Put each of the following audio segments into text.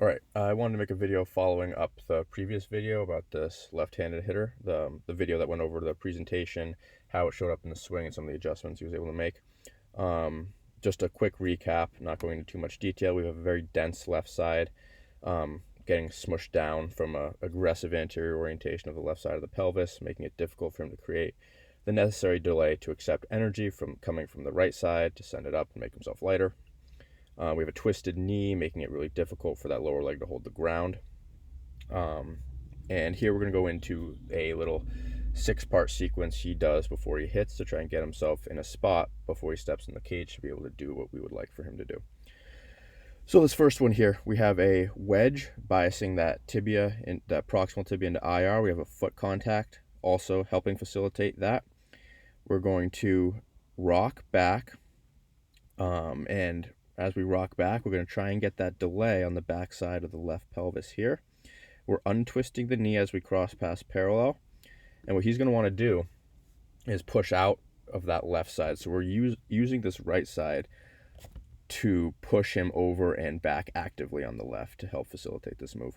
All right, I wanted to make a video following up the previous video about this left-handed hitter, the video that went over the presentation, how it showed up in the swing, and some of the adjustments he was able to make. Um, just a quick recap, not going into too much detail. We have a very dense left side, getting smushed down from a aggressive anterior orientation of the left side of the pelvis, making it difficult for him to create the necessary delay to accept energy from coming from the right side to send it up and make himself lighter. We have a twisted knee, making it really difficult for that lower leg to hold the ground. And here we're going to go into a little 6-part sequence he does before he hits to try and get himself in a spot before he steps in the cage to be able to do what we would like for him to do. So this first one here, we have a wedge biasing that tibia, that proximal tibia into IR. We have a foot contact also helping facilitate that. We're going to rock back, and as we rock back, we're going to try and get that delay on the back side of the left pelvis here. We're untwisting the knee as we cross past parallel. And what he's going to want to do is push out of that left side. So we're using this right side to push him over and back actively on the left to help facilitate this move.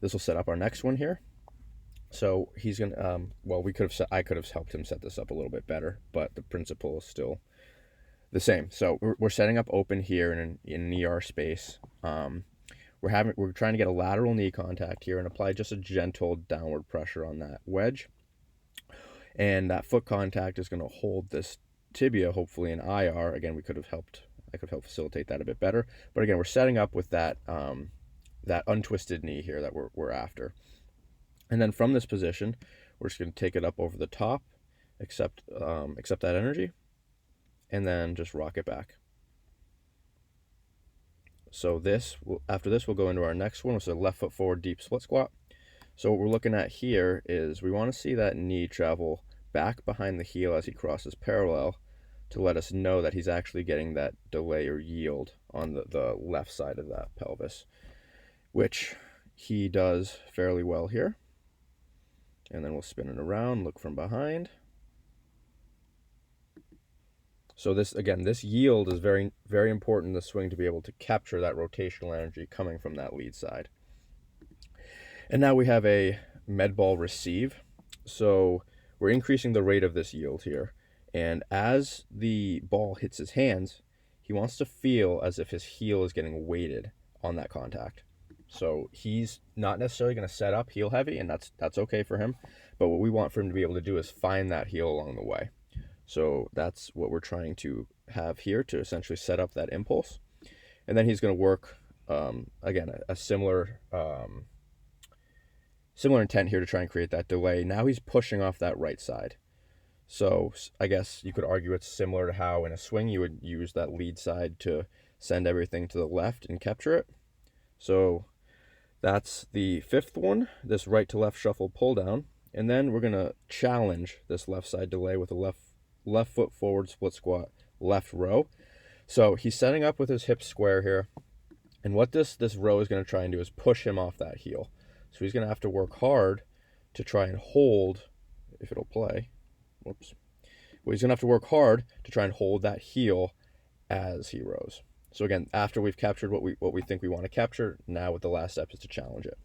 This will set up our next one here. So he's going to, well, I could have helped him set this up a little bit better, but the principle is still the same. So we're setting up open here in an ER space. We're trying to get a lateral knee contact here and apply just a gentle downward pressure on that wedge. And that foot contact is going to hold this tibia, hopefully in IR. Again, I could help facilitate that a bit better. But again, we're setting up with that that untwisted knee here that we're after. And then from this position, we're just going to take it up over the top, accept that energy, and then just rock it back. So after this, we'll go into our next one, which is a left foot forward deep split squat. So what we're looking at here is we want to see that knee travel back behind the heel as he crosses parallel to let us know that he's actually getting that delay or yield on the left side of that pelvis, which he does fairly well here. And then we'll spin it around, look from behind. So this yield is very, very important in the swing to be able to capture that rotational energy coming from that lead side. And now we have a med ball receive. So we're increasing the rate of this yield here. And as the ball hits his hands, he wants to feel as if his heel is getting weighted on that contact. So he's not necessarily going to set up heel heavy, and that's okay for him. But what we want for him to be able to do is find that heel along the way. So that's what we're trying to have here to essentially set up that impulse. And then he's going to work, again, a similar intent here to try and create that delay. Now he's pushing off that right side. So I guess you could argue it's similar to how in a swing you would use that lead side to send everything to the left and capture it. So that's the fifth one, this right to left shuffle pull down. And then we're going to challenge this left side delay with a left foot forward split squat, left row. So he's setting up with his hips square here. And what this row is going to try and do is push him off that heel. So he's going to have to work hard to try and hold, if it'll play. Whoops. Well, he's going to have to work hard to try and hold that heel as he rows. So again, after we've captured what we think we want to capture, now with the last step is to challenge it.